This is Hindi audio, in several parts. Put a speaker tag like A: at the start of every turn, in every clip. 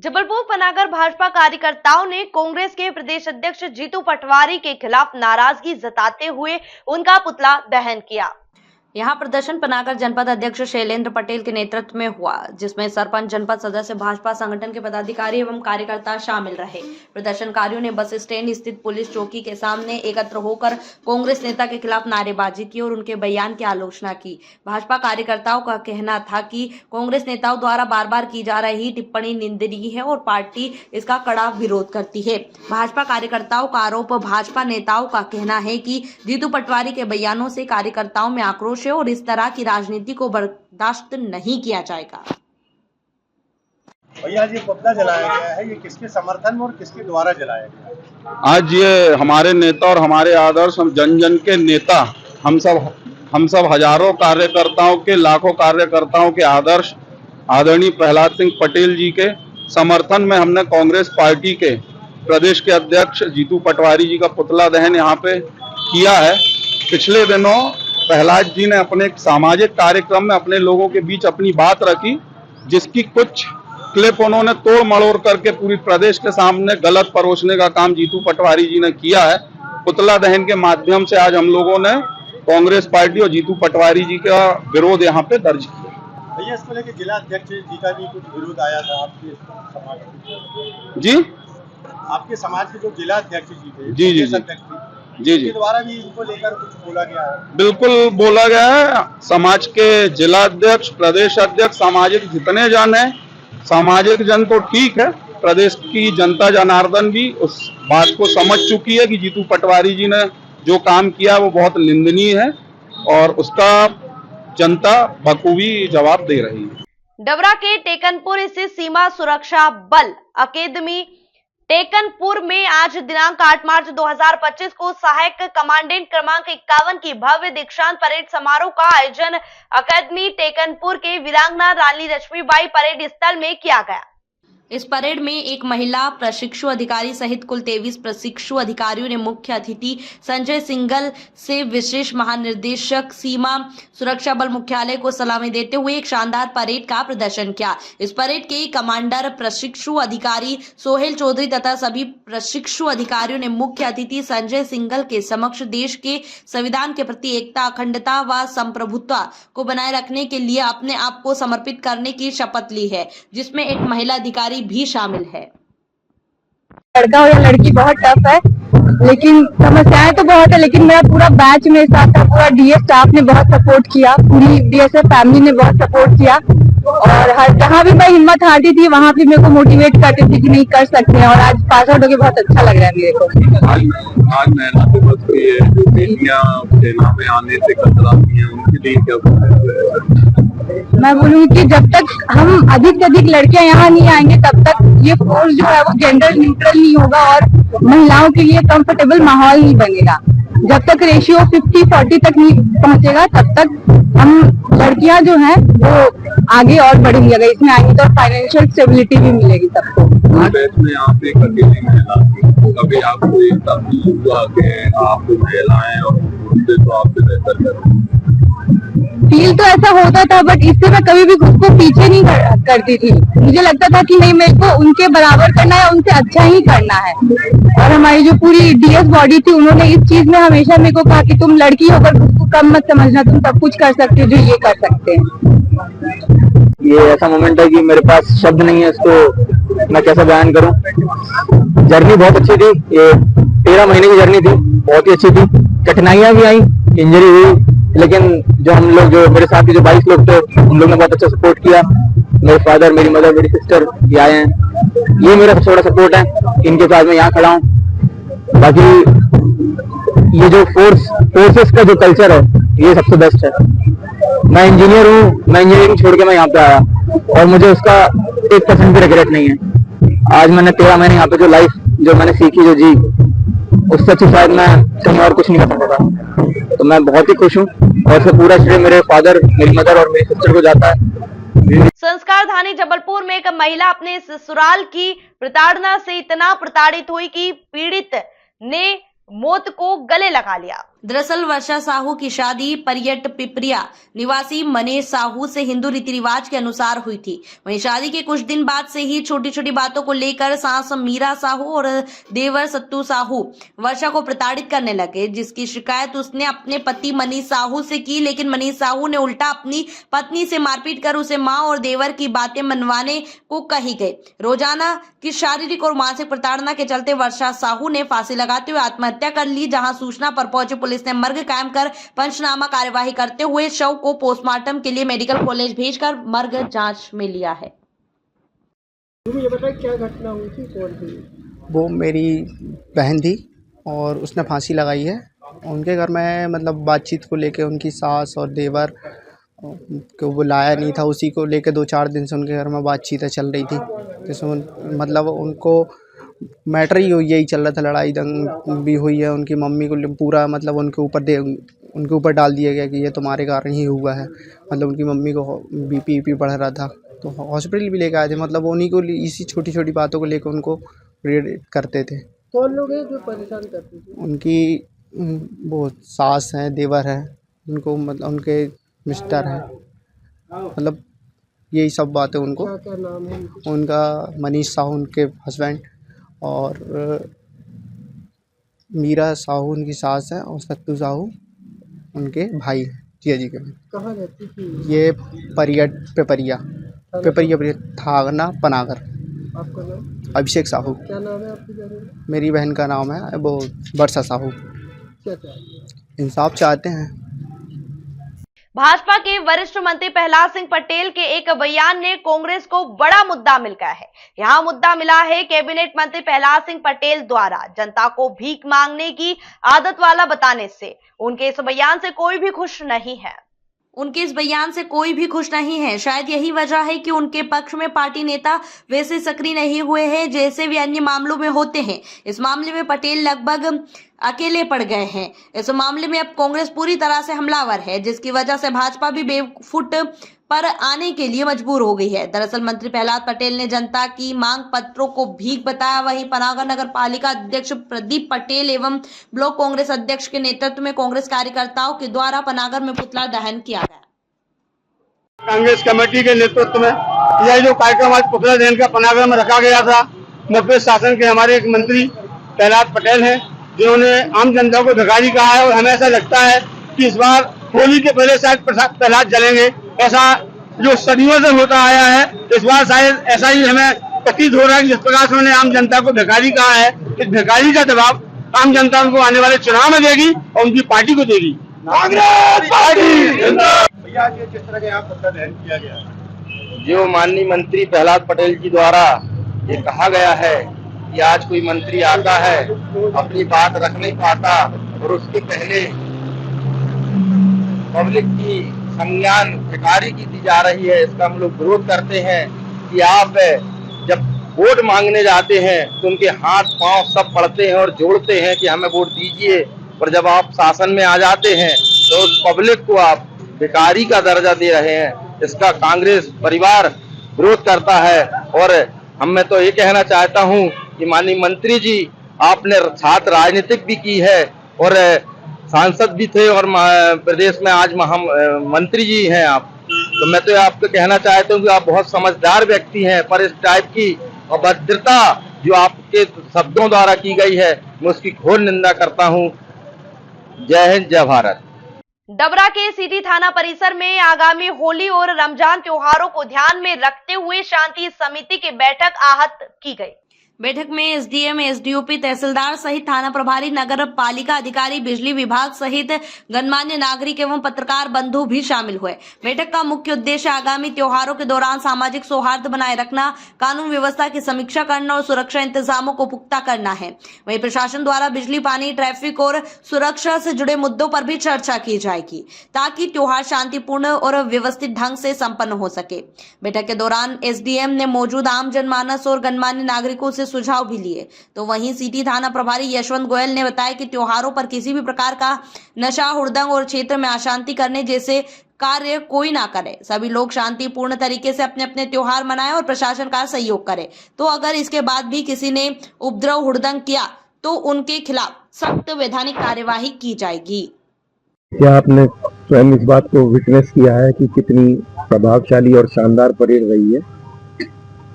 A: जबलपुर पनागर भाजपा कार्यकर्ताओं ने कांग्रेस के प्रदेश अध्यक्ष जीतू पटवारी के खिलाफ नाराजगी जताते हुए उनका पुतला दहन किया। यहां प्रदर्शन पनागर जनपद अध्यक्ष शैलेंद्र पटेल के नेतृत्व में हुआ, जिसमें सरपंच, जनपद सदस्य, भाजपा संगठन के पदाधिकारी एवं कार्यकर्ता शामिल रहे। प्रदर्शनकारियों ने बस स्टैंड स्थित पुलिस चौकी के सामने एकत्र होकर कांग्रेस नेता के खिलाफ नारेबाजी की और उनके बयान की आलोचना की। भाजपा कार्यकर्ताओं का कहना था कि कांग्रेस नेताओं द्वारा बार बार की जा रही टिप्पणी निंदनीय है और पार्टी इसका कड़ा विरोध करती है। भाजपा कार्यकर्ताओं का आरोप, भाजपा नेताओं का कहना है कि जीतू पटवारी के बयानों से कार्यकर्ताओं में आक्रोश और इस तरह की राजनीति को बर्दाश्त नहीं किया जाएगा।
B: भैया जी, पुतला जलाया गया है, ये किसके समर्थन में और किसके द्वारा जलाया गया?
C: आज ये हमारे नेता और हमारे आदर्श, हम जन जन के नेता, हम सब हजारों कार्यकर्ताओं के, लाखों कार्यकर्ताओं के आदर्श आदरणीय प्रहलाद सिंह पटेल जी के समर्थन में हमने कांग्रेस पार्टी के प्रदेश के अध्यक्ष जीतू पटवारी जी का पुतला दहन यहाँ पे किया है। पिछले दिनों प्रहलाद जी ने अपने एक सामाजिक कार्यक्रम में अपने लोगों के बीच अपनी बात रखी, जिसकी कुछ क्लिप उन्होंने तोड़ मड़ोड़ करके पूरी प्रदेश के सामने गलत परोसने का काम जीतू पटवारी जी ने किया है। पुतला दहन के माध्यम से आज हम लोगों ने कांग्रेस पार्टी और जीतू पटवारी जी का विरोध यहाँ पे दर्ज किया।
B: भैया, इसको लेकर जिला अध्यक्ष जी का भी कुछ विरोध आया था आपके समाज
C: जी,
B: आपके समाज के जो जिला अध्यक्ष जी थे,
C: जी जी,
B: के द्वारा भी इनको लेकर कुछ बोला गया है?
C: बिल्कुल बोला गया है। समाज के जिला अध्यक्ष, प्रदेश अध्यक्ष, सामाजिक जितने जन है, सामाजिक जन तो ठीक है, प्रदेश की जनता जनार्दन भी उस बात को समझ चुकी है कि जीतू पटवारी जी ने जो काम किया वो बहुत निंदनीय है और उसका जनता बखूबी जवाब दे रही है।
A: डबरा के टेकनपुर स्थित सीमा सुरक्षा बल अकेदमी टेकनपुर में आज दिनांक 8 मार्च 2025 को सहायक कमांडेंट क्रमांक 51 की भव्य दीक्षांत परेड समारोह का आयोजन अकेदमी टेकनपुर के वीरांगना रानी लक्ष्मीबाई परेड स्थल में किया गया। इस परेड में एक महिला प्रशिक्षु अधिकारी सहित कुल 23 प्रशिक्षु अधिकारियों ने मुख्य अतिथि संजय सिंघल से विशेष महानिर्देशक सीमा सुरक्षा बल मुख्यालय को सलामी देते हुए एक शानदार परेड का प्रदर्शन किया। इस परेड के कमांडर प्रशिक्षु अधिकारी सोहेल चौधरी तथा सभी प्रशिक्षु अधिकारियों ने मुख्य अतिथि संजय सिंघल के समक्ष देश के संविधान के प्रति एकता, अखंडता व संप्रभुता को बनाए रखने के लिए अपने आप को समर्पित करने की शपथ ली है, जिसमें एक महिला अधिकारी भी शामिल है।
D: लड़का हो या लड़की बहुत टफ है, लेकिन समस्याएं तो बहुत है, लेकिन मेरा पूरा बैच मेरे साथ था, पूरा डीएस स्टाफ ने बहुत सपोर्ट किया, पूरी डीएसएफ फैमिली ने बहुत सपोर्ट किया और हर जहाँ भी मैं हिम्मत हारती थी वहाँ भी मेरे को मोटिवेट करती थी कि नहीं कर सकते हैं और आज पास आउट होकर बहुत अच्छा लग रहा है मेरे को।
C: आज महिला दिवस पे जो बेटियां सेना में आने से कतराती हैं, उनके लिए क्या?
D: मैं बोलूंगी कि जब तक हम अधिक से अधिक लड़कियां यहाँ नहीं आएंगे तब तक ये फोर्स जो है वो जेंडर न्यूट्रल नहीं होगा और महिलाओं के लिए कंफर्टेबल माहौल नहीं बनेगा। जब तक रेशियो 50-40 तक नहीं पहुंचेगा तब तक हम लड़कियां जो हैं वो आगे और बढ़ेंगी। अगर इसमें आएंगी तो फाइनेंशियल स्टेबिलिटी भी मिलेगी सबको।
C: में आप एक अकेली महिला थी, कभी आपको एक आप महिलाएं और तो आपसे बेहतर कर
D: फील तो ऐसा होता था, बट इससे मैं कभी भी खुद को पीछे नहीं करती थी। मुझे लगता था कि नहीं, मेरे को उनके बराबर करना है, उनसे अच्छा ही करना है। और हमारी जो पूरी डीएस बॉडी थी, उन्होंने इस चीज में हमेशा मेरे को कहा कि तुम लड़की होकर खुद को कम मत समझना, तुम सब कुछ कर सकते हो जो ये कर सकते हैं।
E: ये ऐसा मोमेंट है कि मेरे पास शब्द नहीं है, इसको मैं कैसा बयान करूं। जर्नी बहुत अच्छी थी, ये 13 महीने की जर्नी थी, बहुत ही अच्छी थी। कठिनाइयां भी आई, इंजरी हुई, लेकिन जो हम लोग, जो मेरे साथ के जो 22 लोग थे, उन लोगों ने बहुत अच्छा सपोर्ट किया। मेरे फादर, मेरी मदर, मेरी सिस्टर ये आए हैं, ये मेरा सबसे बड़ा सपोर्ट है, इनके साथ मैं यहाँ खड़ा हूँ। बाकी ये जो फोर्सेस का जो कल्चर है ये सबसे बेस्ट है। मैं इंजीनियर हूँ, मैं इंजीनियरिंग छोड़ के मैं यहाँ पे आया और मुझे उसका 1% भी रिग्रेट नहीं है। आज मैंने 13 महीने यहाँ पे जो लाइफ जो मैंने सीखी, जो जी, उससे अच्छी शायद मैं कहीं और कुछ नहीं कर सकता था। तो मैं बहुत ही खुश हूँ और इसका पूरा श्रेय मेरे फादर, मेरी मदर और मेरी सिस्टर को जाता है।
A: संस्कार धानी जबलपुर में एक महिला अपने ससुराल की प्रताड़ना से इतना प्रताड़ित हुई कि पीड़ित ने मौत को गले लगा लिया। दरअसल वर्षा साहू की शादी परियट पिपरिया निवासी मनीष साहू से हिंदू रीति रिवाज के अनुसार हुई थी। वहीं शादी के कुछ दिन बाद से ही छोटी छोटी बातों को लेकर सास मीरा साहू और देवर सत्तू साहू वर्षा को प्रताड़ित करने लगे, जिसकी शिकायत उसने अपने पति मनीष साहू से की। लेकिन मनीष साहू ने उल्टा अपनी पत्नी से मारपीट कर उसे मां और देवर की बातें मनवाने को कही गई। रोजाना की शारीरिक और मानसिक प्रताड़ना के चलते वर्षा साहू ने फांसी लगाते हुए आत्महत्या कर ली। जहां सूचना पर पहुंचे पुलिस ने मर्ग कायम कर पंचनामा कार्यवाही करते हुए शव को पोस्टमार्टम के लिए मेडिकल कॉलेज भेजकर मर्ग जांच में लिया है।
B: ये बताइए क्या घटना हुई थी, कौन थी?
F: वो मेरी बहन थी और उसने फांसी लगाई है। उनके घर में मतलब बातचीत को लेके उनकी सास और देवर को बुलाया नहीं था, उसी को लेके 2-4 दिन से उनके घर में बातचीतें चल रही थी, जिसमें मतलब उनको मैटर ही यही चल रहा था। लड़ाई दंग भी हुई है, उनकी मम्मी को पूरा मतलब उनके ऊपर डाल दिया गया कि ये तुम्हारे कारण ही हुआ है। मतलब उनकी मम्मी को बीपी बढ़ रहा था तो हॉस्पिटल भी लेके आए थे। मतलब उन्हीं को इसी छोटी छोटी बातों को लेकर उनको रेड करते थे।
B: कौन लोग हैं जो परेशान करते थे?
F: उनकी वो सास हैं, देवर है, उनको मतलब उनके मिस्टर हैं, मतलब यही सब बातें उनको।
B: क्या क्या नाम है उनके?
F: उनका मनीष साहू उनके हस्बैंड और मीरा साहू उनकी सास है और सत्तू साहू उनके भाई हैं, जिया जी के।
B: कहाँ रहती थी?
F: ये परियट पिपरिया थाना पनागर।
B: आपका नाम?
F: अभिषेक साहू।
B: क्या नाम है आपकी बहन का?
F: मेरी बहन का नाम है वो वर्षा साहू।
B: क्या चाहिए?
F: इंसाफ चाहते हैं।
A: भाजपा के वरिष्ठ मंत्री प्रहलाद सिंह पटेल के एक बयान ने कांग्रेस को बड़ा मुद्दा मिल गया है। यहां मुद्दा मिला है कैबिनेट मंत्री प्रहलाद सिंह पटेल द्वारा जनता को भीख मांगने की आदत वाला बताने से। उनके इस बयान से कोई भी खुश नहीं है। शायद यही वजह है कि उनके पक्ष में पार्टी नेता वैसे सक्रिय नहीं हुए हैं जैसे वे अन्य मामलों में होते हैं। इस मामले में पटेल लगभग अकेले पड़ गए हैं। इस मामले में अब कांग्रेस पूरी तरह से हमलावर है, जिसकी वजह से भाजपा भी बेफुट पर आने के लिए मजबूर हो गई है। दरअसल मंत्री प्रहलाद पटेल ने जनता की मांग पत्रों को भीख बताया। वहीं पनागर नगर पालिका अध्यक्ष प्रदीप पटेल एवं ब्लॉक कांग्रेस अध्यक्ष के नेतृत्व में कांग्रेस कार्यकर्ताओं के द्वारा पनागर में पुतला दहन किया गया।
G: कांग्रेस कमेटी के नेतृत्व में यह जो कार्यक्रम आज पुतला दहन का पनागर में रखा गया था, मध्य शासन के हमारे एक मंत्री प्रहलाद पटेल हैं, जिन्होंने आम जनता को भिखारी कहा है। और हमें ऐसा लगता है कि इस बार होली के पहले शायद प्रहलाद जलेंगे, ऐसा जो सदियों से होता आया है। इस बार शायद ऐसा ही हमें प्रतीत हो रहा है। जिस प्रकार से उन्होंने आम जनता को भिखारी कहा है, इस भिखारी का जवाब आम जनता उनको आने वाले चुनाव में देगी और उनकी पार्टी को देगी। कांग्रेस पार्टी
B: भैया ये किस तरह के यहाँ पुतला दहन किया गया?
E: जो माननीय मंत्री प्रहलाद पटेल जी द्वारा ये कहा गया है कि आज कोई मंत्री आता है अपनी बात रख नहीं पाता और उसके पहले पब्लिक की संज्ञान भिखारी की दी जा रही है, इसका हम लोग विरोध करते हैं कि आप जब वोट मांगने जाते हैं तो उनके हाथ पांव सब पड़ते हैं और जोड़ते हैं कि हमें वोट दीजिए, और जब आप शासन में आ जाते हैं तो उस पब्लिक को आप भिखारी का दर्जा दे रहे हैं। इसका कांग्रेस परिवार विरोध करता है। और मैं तो ये कहना चाहता हूँ कि माननीय मंत्री जी, आपने छात्र राजनीतिक भी की है और सांसद भी थे और प्रदेश में आज मंत्री जी हैं आप, तो मैं तो आपको कहना चाहता हूँ कि आप बहुत समझदार व्यक्ति हैं, पर इस टाइप की अभद्रता जो आपके शब्दों द्वारा की गई है, मैं उसकी घोर निंदा करता हूँ। जय हिंद, जय भारत।
A: डबरा के सिटी थाना परिसर में आगामी होली और रमजान त्योहारों को ध्यान में रखते हुए शांति समिति की बैठक आहूत की गई। बैठक में एसडीएम, एसडीओपी, तहसीलदार सहित थाना प्रभारी, नगर पालिका अधिकारी, बिजली विभाग सहित गणमान्य नागरिक एवं पत्रकार बंधु भी शामिल हुए। बैठक का मुख्य उद्देश्य आगामी त्योहारों के दौरान सामाजिक सौहार्द बनाए रखना, कानून व्यवस्था की समीक्षा करना और सुरक्षा इंतजामों को पुख्ता करना है। वहीं प्रशासन द्वारा बिजली, पानी, ट्रैफिक और सुरक्षा से जुड़े मुद्दों पर भी चर्चा की जाएगी, ताकि त्योहार शांतिपूर्ण और व्यवस्थित ढंग से संपन्न हो सके। बैठक के दौरान एसडीएम ने मौजूद आम जनमानस और गणमान्य नागरिकों से सुझाव भी लिए। तो वहीं सिटी थाना प्रभारी यशवंत गोयल ने बताया कि त्योहारों पर किसी भी प्रकार का नशा, हुड़दंग और क्षेत्र में अशांति करने जैसे कार्य कोई ना करे। सभी लोग शांतिपूर्ण तरीके से अपने अपने त्योहार मनाएं और प्रशासन का सहयोग करे। तो अगर इसके बाद भी किसी ने उपद्रव, हुड़दंग किया तो उनके खिलाफ सख्त वैधानिक कार्यवाही की जाएगी।
H: क्या आपने स्वयं इस बात को विटनेस किया है कि कितनी प्रभावशाली और शानदार परेड रही है,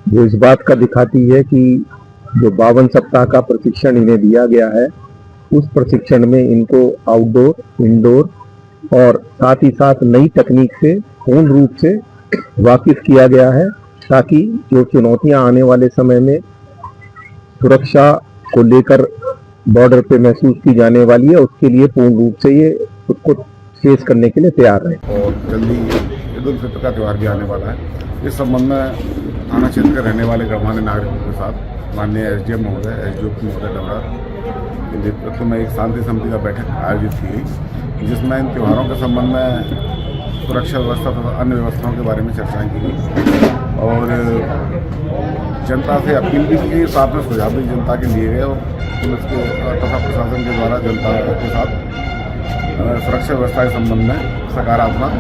H: जो इस बात का दिखाती है कि जो 52 सप्ताह का प्रशिक्षण इन्हें दिया गया है, उस प्रशिक्षण में इनको आउटडोर, इंडोर और साथ ही साथ नई तकनीक से पूर्ण रूप से वाकिफ किया गया है, ताकि जो चुनौतियां आने वाले समय में सुरक्षा को लेकर बॉर्डर पे महसूस की जाने वाली है, उसके लिए पूर्ण रूप से ये उसको फेस करने के लिए तैयार है।
I: और जल्दी ईद उल फितर का त्यौहार भी आने वाला है। इस संबंध में थाना क्षेत्र के रहने वाले गणमान्य नागरिकों के साथ माननीय SDM महोदय, SDO महोदय डबरा के नेतृत्व में एक शांति समिति का बैठक आयोजित की गई, जिसमें इन त्योहारों के संबंध में सुरक्षा व्यवस्था तथा अन्य व्यवस्थाओं के बारे में चर्चाएं की गई और जनता से अपील भी की गई, साथ में सुझाव भी जनता के लिए गए और पुलिस के तथा प्रशासन के द्वारा जनता के साथ सुरक्षा व्यवस्था के संबंध में सकारात्मक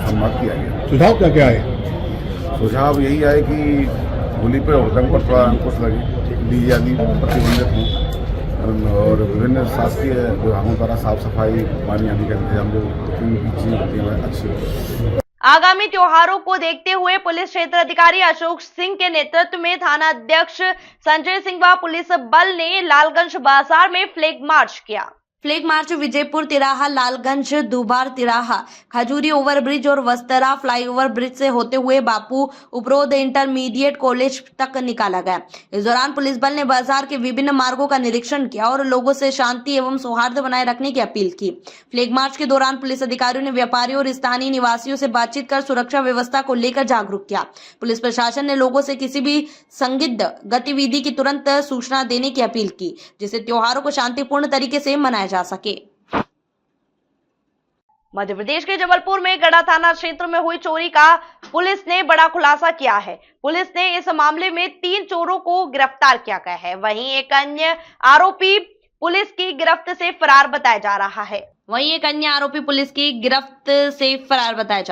I: संवाद किया गया।
G: सुझाव क्या क्या है?
I: सुझाव यही आए कि होली पर हुड़दंग पर थोड़ा अंकुश लगे, डीजे आदि प्रतिबंधित हों और विभिन्न शासकीय विभागों द्वारा साफ सफाई पानी आदि का इंतजाम जो चीज़ होती है अच्छी हो।
A: आगामी त्योहारों को देखते हुए पुलिस क्षेत्र अधिकारी अशोक सिंह के नेतृत्व में थाना अध्यक्ष संजय सिंह व पुलिस बल ने लालगंज बाजार में फ्लैग मार्च किया। फ्लैग मार्च विजयपुर तिराहा, लालगंज, दुबार तिराहा, खजूरी ओवरब्रिज और वस्तरा फ्लाईओवर ब्रिज से होते हुए बापू उपरोध इंटरमीडिएट कॉलेज तक निकाला गया। इस दौरान पुलिस बल ने बाजार के विभिन्न मार्गों का निरीक्षण किया और लोगों से शांति एवं सौहार्द बनाए रखने की अपील की। फ्लैग मार्च के दौरान पुलिस अधिकारियों ने व्यापारियों और स्थानीय निवासियों से बातचीत कर सुरक्षा व्यवस्था को लेकर जागरूक किया। पुलिस प्रशासन ने लोगों से किसी भी संदिग्ध गतिविधि की तुरंत सूचना देने की अपील की, जिससे त्योहारों को शांतिपूर्ण तरीके से मनाया जा सके। मध्य प्रदेश के जबलपुर में गढ़ा थाना क्षेत्र में हुई चोरी का पुलिस ने बड़ा खुलासा किया है। पुलिस ने इस मामले में 3 चोरों को गिरफ्तार किया गया है। वहीं एक अन्य आरोपी पुलिस की गिरफ्त से फरार बताया जा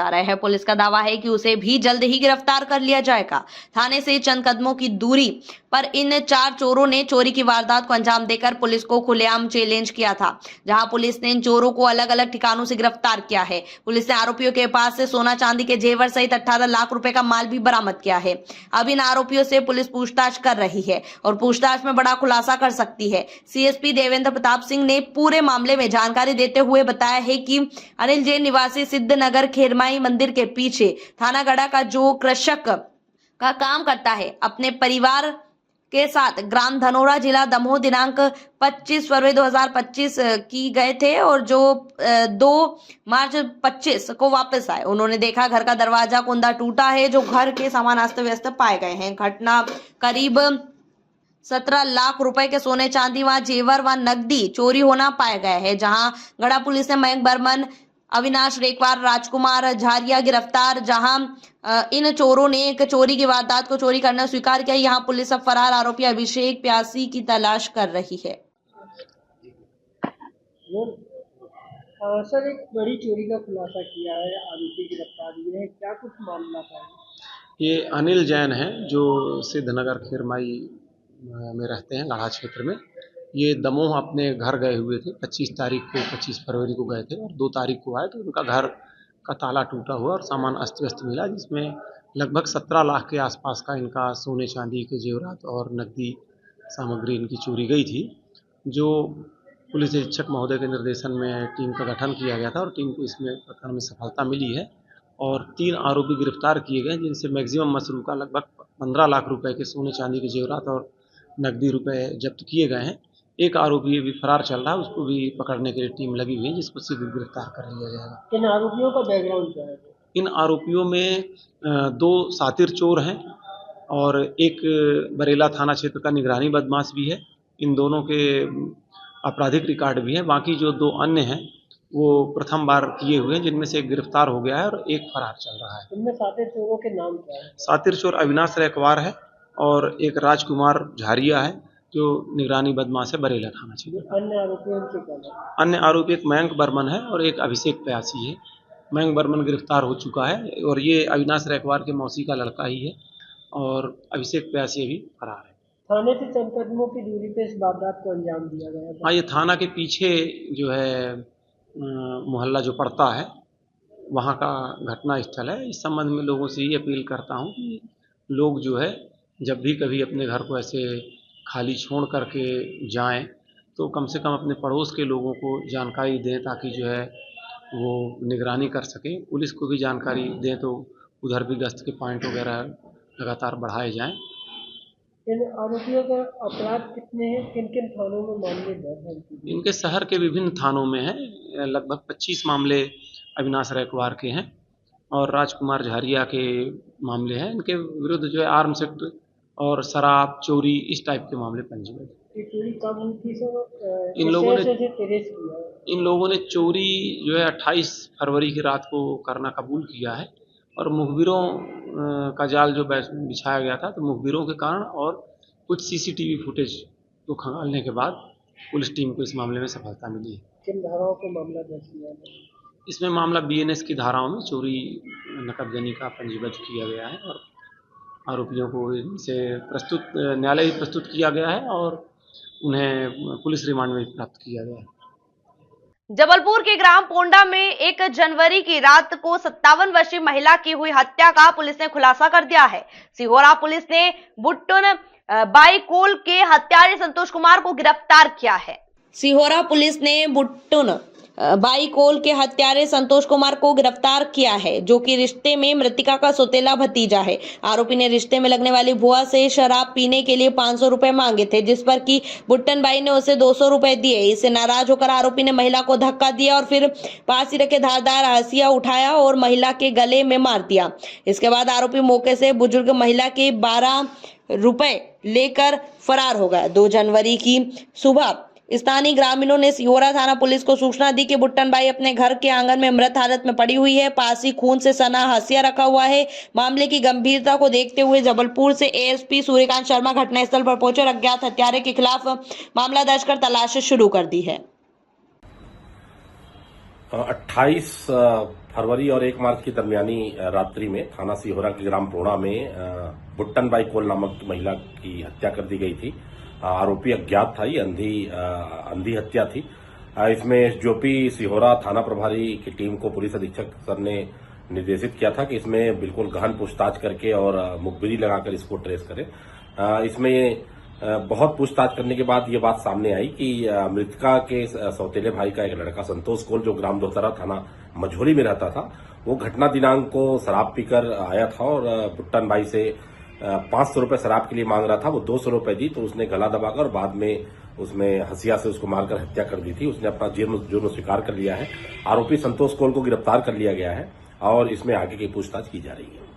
A: रहा है। पुलिस का दावा है कि उसे भी जल्द ही गिरफ्तार कर लिया जाएगा। थाने से चंद कदमों की दूरी पर इन 4 चोरों ने चोरी की वारदात को अंजाम देकर पुलिस को खुलेआम चैलेंज किया था, जहां पुलिस ने इन चोरों को अलग अलग ठिकानों से गिरफ्तार किया है। पुलिस ने आरोपियों के पास से सोना चांदी के जेवर सहित 18 लाख रुपए का माल भी बरामद किया है। अब इन आरोपियों से पुलिस पूछताछ कर रही है और पूछताछ में बड़ा खुलासा कर सकती है। CSP देवेंद्र प्रताप सिंह ने पूरे मामले में जानकारी देते हुए बताया है कि अनिल जैन निवासी सिद्धनगर खेरमाई मंदिर के पीछे थाना गढ़ा का जो कृषक का काम करता है, अपने परिवार के साथ ग्राम धनोरा, जिला दमोह दिनांक 25 फरवरी 2025 की गए थे और जो 2 मार्च 25 को वापस आए। उन्होंने देखा घर का दरवाजा कुंदा टूटा है, जो घर के सामान अस्त व्यस्त पाए गए हैं। घटना करीब 17 लाख रुपए के सोने चांदी व जेवर व नकदी चोरी होना पाया गया है, जहां गढ़ा पुलिस ने मयंक बर्मन, अविनाश रेकवार, राजकुमार झारिया गिरफ्तार। जहां इन चोरों ने एक चोरी की वारदात को चोरी करना स्वीकार किया। यहां पुलिस अब फरार आरोपी अभिषेक प्यासी की तलाश कर रही है।
J: सर, एक बड़ी चोरी का खुलासा किया है, आरोपी गिरफ्तार हुए हैं, क्या कुछ मामला था?
K: ये अनिल जैन है जो सिद्धनगर खेरमाई में रहते हैं, गढ़ा क्षेत्र में। ये दमोह अपने घर गए हुए थे 25 फरवरी को गए थे और 2 तारीख को आए तो उनका घर का ताला टूटा हुआ और सामान अस्त व्यस्त मिला, जिसमें लगभग 17 लाख के आसपास का इनका सोने चांदी के जेवरात और नकदी सामग्री इनकी चोरी गई थी। जो पुलिस अधीक्षक महोदय के निर्देशन में टीम का गठन किया गया था और टीम को इसमें पकड़ने में सफलता मिली है और 3 आरोपी गिरफ्तार किए गए, जिनसे मैक्सिमम मसरूका लगभग 15 लाख रुपए के सोने चांदी के जेवरात और नकदी रुपए जब्त किए गए हैं। एक आरोपी अभी फरार चल रहा है, उसको भी पकड़ने के लिए टीम लगी हुई है, जिसको शीघ्र गिरफ्तार कर लिया जाएगा।
J: इन आरोपियों का बैकग्राउंड क्या है?
K: इन आरोपियों में 2 सातिर चोर हैं और एक बरेला थाना क्षेत्र का निगरानी बदमाश भी है। इन दोनों के आपराधिक रिकॉर्ड भी है। बाकी जो 2 अन्य हैं वो प्रथम बार किए हुए हैं, जिनमें से एक गिरफ्तार हो गया है और एक फरार चल रहा है।
J: इनमें सातिर चोरों के नाम क्या है?
K: सातिर चोर अविनाश रेकवार है और एक राजकुमार झारिया है जो निगरानी बदमाश है बरेला थाना क्षेत्र। अन्य आरोपी एक मयंक बर्मन है और एक अभिषेक प्यासी है। मयंक बर्मन गिरफ्तार हो चुका है और ये अविनाश रेकवार के मौसी का लड़का ही है और अभिषेक प्यासी भी फरार है।
J: थाने से चंद कदमों की दूरी पे इस वारदात को अंजाम दिया गया था।
K: हाँ, ये थाना के पीछे जो है मोहल्ला जो पड़ता है वहाँ का घटना स्थल है। इस संबंध में लोगों से ये अपील करता हूँ कि लोग जो है जब भी कभी अपने घर को ऐसे खाली छोड़ करके जाएं तो कम से कम अपने पड़ोस के लोगों को जानकारी दें ताकि जो है वो निगरानी कर सकें। पुलिस को भी जानकारी दें तो उधर भी गश्त के पॉइंट वगैरह लगातार बढ़ाए जाएं।
J: इन आरोपियों का अपराध कितने हैं, किन किन थानों में मामले दर्ज हैं?
K: इनके शहर के विभिन्न थानों में हैं। लगभग 25 मामले अविनाश रैकवार के हैं और राजकुमार झारिया के मामले हैं। इनके विरुद्ध जो है आर्म्स एक्ट और शराब चोरी इस टाइप के मामले पंजीबद्ध।
J: ये चोरी कब हुई थी सर?
K: इन लोगों ने
J: ट्रेस किया है?
K: इन लोगों ने चोरी जो है 28 फरवरी की रात को करना कबूल किया है और मुखबिरों का जाल जो बिछाया गया था तो मुखबिरों के कारण और कुछ सीसीटीवी फुटेज को खंगालने के बाद पुलिस टीम को इस मामले में सफलता मिली है।
J: किन धाराओं को मामला दर्ज किया है?
K: इसमें मामला बीएनएस की धाराओं में चोरी नकबजनी का पंजीबद्ध किया गया है और आरोपियों को इनसे न्यायालय प्रस्तुत किया गया है और उन्हें पुलिस रिमांड में प्राप्त किया गया है।
A: जबलपुर के ग्राम पोंडा में 1 जनवरी की रात को 57 वर्षीय महिला की हुई हत्या का पुलिस ने खुलासा कर दिया है। सिहोरा पुलिस ने बुट्टन बाईकोल के हत्यारे संतोष कुमार को गिरफ्तार किया है। सिहोरा पुलिस ने बुट्टन बाईकोल के हत्यारे संतोष कुमार को गिरफ्तार किया है जो कि रिश्ते में मृतिका का सौतेला भतीजा है। आरोपी ने रिश्ते में लगने वाली बुआ से शराब पीने के लिए 500 रुपए मांगे थे जिस पर कि बुट्टन बाई ने उसे 200 रुपए दिए। इससे नाराज होकर आरोपी ने महिला को धक्का दिया और फिर पास ही रखे धारदार हंसिया उठाया और महिला के गले में मार दिया। इसके बाद आरोपी मौके से बुजुर्ग महिला के 12 रुपए लेकर फरार हो गया। 2 जनवरी की सुबह स्थानीय ग्रामीणों ने सिहोरा थाना पुलिस को सूचना दी कि बुट्टन बाई अपने घर के आंगन में मृत हालत में पड़ी हुई है। पास ही खून से सना हंसिया रखा हुआ है। मामले की गंभीरता को देखते हुए जबलपुर से एएसपी सूर्यकांत शर्मा घटनास्थल पर पहुंचे और अज्ञात हत्यारे के खिलाफ मामला दर्ज कर तलाश शुरू कर दी है।
L: 28 फरवरी और 1 मार्च की दरमियानी रात्रि में थाना सिहोरा के ग्राम पोड़ा में बुट्टन बाई कोल नामक महिला की हत्या कर दी गई थी। आरोपी अज्ञात था। ये अंधी हत्या थी। इसमें जोपी सिहोरा थाना प्रभारी की टीम को पुलिस अधीक्षक सर ने निर्देशित किया था कि इसमें बिल्कुल गहन पूछताछ करके और मुखबिरी लगाकर इसको ट्रेस करें। इसमें बहुत पूछताछ करने के बाद ये बात सामने आई कि मृतका के सौतेले भाई का एक लड़का संतोष कोल जो ग्राम दोतरा थाना मझोली में रहता था वो घटना दिनांक को शराब पीकर आया था और बुट्टन बाई से 500 रुपए शराब के लिए मांग रहा था। वो 200 रुपए दी तो उसने गला दबाकर और बाद में उसमें हंसिया से उसको मारकर हत्या कर दी थी। उसने अपना जुर्म स्वीकार कर लिया है। आरोपी संतोष कोल को गिरफ्तार कर लिया गया है और इसमें आगे की पूछताछ की जा रही है।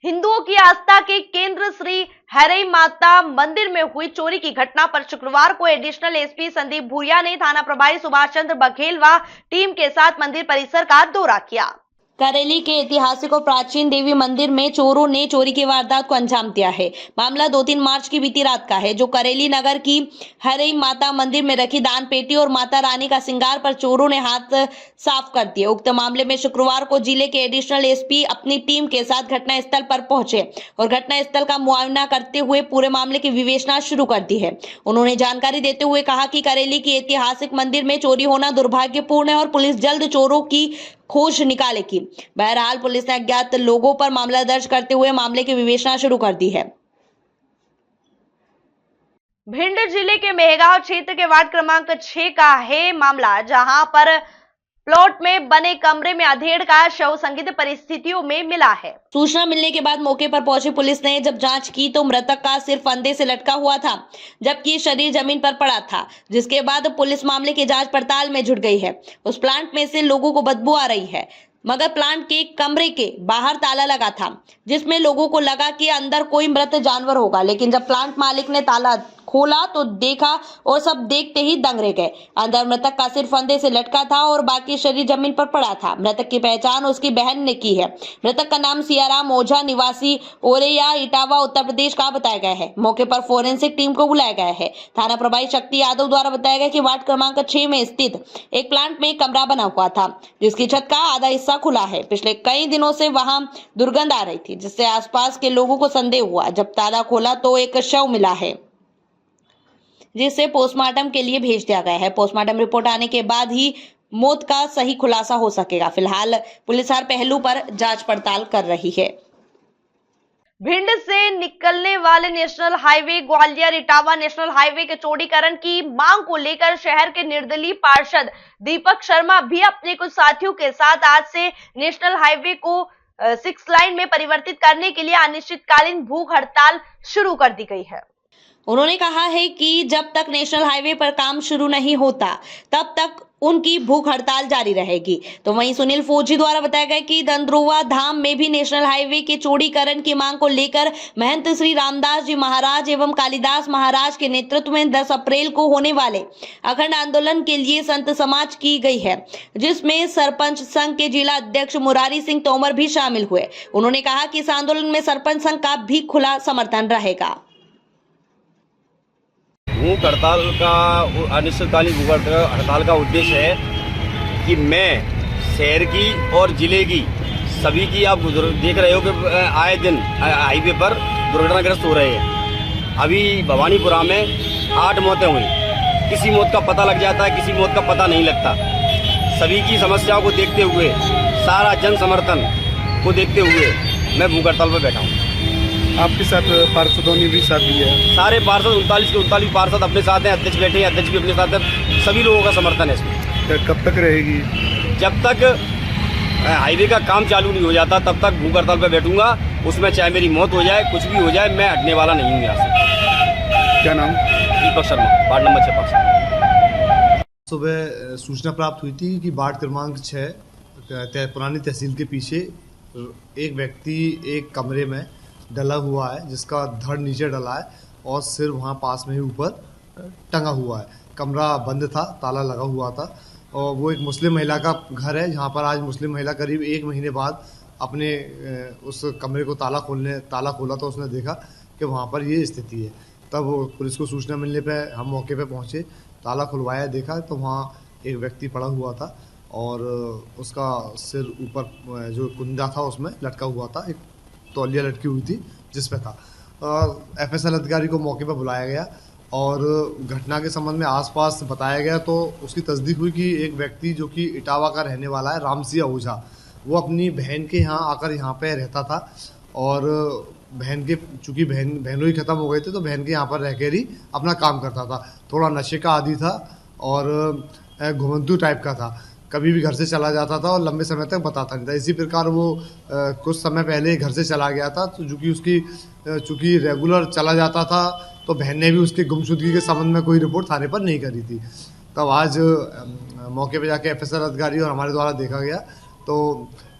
A: हिंदुओं की आस्था के केंद्र श्री हैरई माता मंदिर में हुई चोरी की घटना पर शुक्रवार को एडिशनल एसपी संदीप भूरिया ने थाना प्रभारी सुभाष चंद्र बघेल व टीम के साथ मंदिर परिसर का दौरा किया। करेली के ऐतिहासिक और प्राचीन देवी मंदिर में चोरों ने चोरी की वारदात को अंजाम दिया है। मामला 2-3 मार्च की बीती रात का है जो करेली नगर की हैरई माता मंदिर में रखी दान पेटी और माता रानी का श्रृंगार पर चोरों ने हाथ साफ कर दिए। उक्त मामले में शुक्रवार को जिले के एडिशनल एसपी अपनी टीम के साथ घटनास्थल पर पहुंचे और घटनास्थल का मुआयना करते हुए पूरे मामले की विवेचना शुरू कर दी है। उन्होंने जानकारी देते हुए कहा कि करेली की ऐतिहासिक मंदिर में चोरी होना दुर्भाग्यपूर्ण है और पुलिस जल्द चोरों की खोज निकालेगी। बहरहाल पुलिस ने अज्ञात लोगों पर मामला दर्ज करते हुए मामले की विवेचना शुरू कर दी है। भिंड जिले के मेहगांव क्षेत्र के वार्ड क्रमांक 6 का है मामला, जहां पर प्लॉट में बने कमरे में अधेड़ का शव संदिग्ध परिस्थितियों में मिला है। सूचना मिलने के बाद मौके पर पहुंची पुलिस ने जब जांच की तो मृतक का सिर फंदे से लटका हुआ था जबकि शरीर जमीन पर पड़ा था, जिसके बाद पुलिस मामले की जांच पड़ताल में जुट गई है। उस प्लांट में से लोगों को बदबू आ रही है मगर प्लांट के कमरे के बाहर ताला लगा था जिसमें लोगों को लगा कि अंदर कोई मृत जानवर होगा, लेकिन जब प्लांट मालिक ने ताला
M: खोला तो देखा और सब देखते ही दंग रह गए। अंदर मृतक का सिर फंदे से लटका था और बाकी शरीर जमीन पर पड़ा था। मृतक की पहचान उसकी बहन ने की है। मृतक का नाम सियाराम ओझा निवासी ओरेया इटावा उत्तर प्रदेश का बताया गया है। मौके पर फोरेंसिक टीम को बुलाया गया है। थाना प्रभारी शक्ति यादव द्वारा बताया गया कि वार्ड क्रमांक 6 में स्थित एक प्लांट में कमरा बना हुआ था, जिसकी छत का आधा हिस्सा खुला है। पिछले कई दिनों से वहां दुर्गंध आ रही थी, जिससे आसपास के लोगों को संदेह हुआ। जब ताला खोला तो एक शव मिला है, जिसे पोस्टमार्टम के लिए भेज दिया गया है। पोस्टमार्टम रिपोर्ट आने के बाद ही मौत का सही खुलासा हो सकेगा। फिलहाल पुलिस हर पहलू पर जांच पड़ताल कर रही है।
A: भिंड से निकलने वाले national highway Gwalior Etawah national highway के चौड़ीकरण की मांग को लेकर शहर के निर्दलीय पार्षद दीपक शर्मा भी अपने कुछ साथियों के साथ आज से नेशनल हाईवे को 6 लाइन में परिवर्तित करने के लिए अनिश्चितकालीन भूख हड़ताल शुरू कर दी गई है।
M: उन्होंने कहा है कि जब तक नेशनल हाईवे पर काम शुरू नहीं होता तब तक उनकी भूख हड़ताल जारी रहेगी। तो वहीं सुनील फौजी द्वारा बताया गया कि दंद्रुवा धाम में भी नेशनल हाईवे के चौड़ीकरण की मांग को लेकर महंत श्री रामदास जी महाराज एवं कालिदास महाराज के नेतृत्व में 10 अप्रैल को होने वाले अखंड आंदोलन के लिए संत समाज की गई है, जिसमें सरपंच संघ के जिला अध्यक्ष मुरारी सिंह तोमर भी शामिल हुए। उन्होंने कहा कि इस आंदोलन में सरपंच संघ का भी खुला समर्थन रहेगा।
N: भूख हड़ताल का अनिश्चितकालीन भूख हड़ताल का उद्देश्य है कि मैं शहर की और जिले की सभी की, आप देख रहे हो कि आए दिन हाईवे पर दुर्घटनाग्रस्त हो रहे हैं। अभी भवानीपुरा में 8 मौतें हुई। किसी मौत का पता लग जाता है, किसी मौत का पता नहीं लगता। सभी की समस्याओं को देखते हुए, सारा जन समर्थन को देखते हुए मैं भूख हड़ताल पर बैठा हूँ।
B: आपके साथ पार्षदों ने भी साथ दिया है?
N: सारे पार्षद 39 के 39 पार्षद अपने साथ हैं, अध्यक्ष बैठे हैं, अध्यक्ष भी अपने साथ है, सभी लोगों का समर्थन है इसमें।
B: कब तक रहेगी?
N: जब तक हाईवे का काम चालू नहीं हो जाता तब तक भूख हड़ताल पर बैठूंगा। उसमें चाहे मेरी मौत हो जाए, कुछ भी हो जाए, मैं हटने वाला नहीं हूँ यहाँ से।
B: क्या नाम?
N: दीपक शर्मा, वार्ड नंबर 6 पार्षद।
O: सुबह सूचना प्राप्त हुई थी कि वार्ड क्रमांक 6 पुरानी तहसील के पीछे एक व्यक्ति एक कमरे में डला हुआ है, जिसका धड़ नीचे डला है और सिर वहाँ पास में ही ऊपर टंगा हुआ है। कमरा बंद था, ताला लगा हुआ था और वो एक मुस्लिम महिला का घर है, जहाँ पर आज मुस्लिम महिला करीब 1 महीने बाद अपने उस कमरे को ताला खोला तो उसने देखा कि वहाँ पर ये स्थिति है। तब पुलिस को सूचना मिलने पर हम मौके पर पहुँचे, ताला खुलवाया, देखा तो वहाँ एक व्यक्ति पड़ा हुआ था और उसका सिर ऊपर जो कुंदा था उसमें लटका हुआ था, एक तौलिया लटकी हुई थी जिस पे था। FSL अधिकारी को मौके पर बुलाया गया और घटना के संबंध में आसपास बताया गया तो उसकी तस्दीक हुई कि एक व्यक्ति जो कि इटावा का रहने वाला है, रामसिया ओझा, वो अपनी बहन के यहाँ आकर यहाँ पे रहता था और बहन के चूँकि बहनों ही ख़त्म हो गए थे तो बहन के यहाँ पर रह कर ही अपना काम करता था। थोड़ा नशे का आदी था और घुमंतू टाइप का था, कभी भी घर से चला जाता था और लंबे समय तक बताता नहीं था। इसी प्रकार वो कुछ समय पहले घर से चला गया था, तो चूँकि रेगुलर चला जाता था तो बहन ने भी उसके गुमशुदगी के संबंध में कोई रिपोर्ट थाने पर नहीं करी थी। तब आज मौके पर जाके FSL अधिकारी और हमारे द्वारा देखा गया तो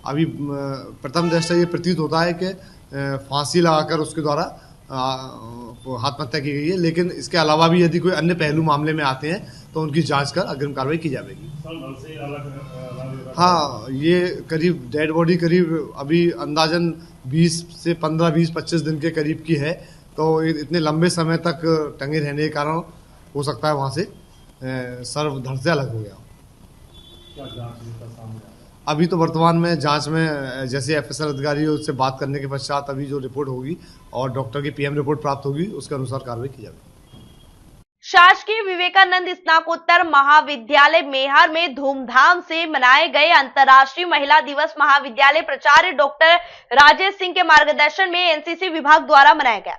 O: अभी प्रथम दृष्टया ये प्रतीत होता है कि फांसी लगाकर उसके द्वारा आत्महत्या की गई है, लेकिन इसके अलावा भी यदि कोई अन्य पहलू मामले में आते हैं तो उनकी जांच कर अग्रिम कार्रवाई की जाएगी। हाँ, ये करीब डेड बॉडी करीब अभी अंदाजन 20 से 15, 20, 25 दिन के करीब की है, तो इतने लंबे समय तक टंगे रहने के कारण हो सकता है वहाँ से सर्व धड़ से अलग हो गया। अभी तो वर्तमान में जांच में जैसे FSL अधिकारी से बात करने के पश्चात अभी जो रिपोर्ट होगी और डॉक्टर की PM रिपोर्ट प्राप्त होगी उसके अनुसार कार्रवाई की जाएगी।
A: शासकीय विवेकानंद स्नातकोत्तर महाविद्यालय मेहर में धूमधाम से मनाए गए अंतर्राष्ट्रीय महिला दिवस महाविद्यालय प्राचार्य डॉक्टर राजेश सिंह के मार्गदर्शन में NCC विभाग द्वारा मनाया गया।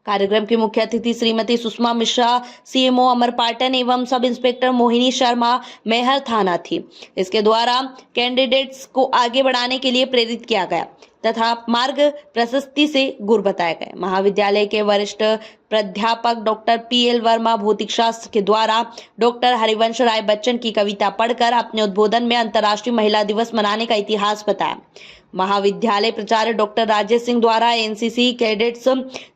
M: कार्यक्रम की मुख्य अतिथि श्रीमती सुषमा मिश्रा, CMO अमर पाटन एवं सब इंस्पेक्टर मोहिनी शर्मा मेहर थाना थी। इसके द्वारा कैंडिडेट्स को आगे बढ़ाने के लिए प्रेरित किया गया तथा मार्ग प्रशस्ति से गुर बताए गए। महाविद्यालय के वरिष्ठ प्राध्यापक डॉक्टर PL वर्मा भौतिक शास्त्र के द्वारा डॉक्टर हरिवंश राय बच्चन की कविता पढ़कर अपने उद्बोधन में अंतर्राष्ट्रीय महिला दिवस मनाने का इतिहास बताया। महाविद्यालय प्राचार्य डॉक्टर राजेश सिंह द्वारा एनसीसी कैडेट्स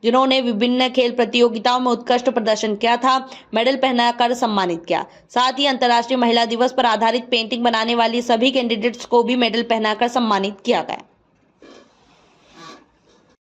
M: जिन्होंने विभिन्न खेल प्रतियोगिताओं में उत्कृष्ट प्रदर्शन किया था, मेडल पहनाकर सम्मानित किया। साथ ही अंतर्राष्ट्रीय महिला दिवस पर आधारित पेंटिंग बनाने वाली सभी कैंडिडेट्स को भी मेडल पहनाकर सम्मानित किया गया।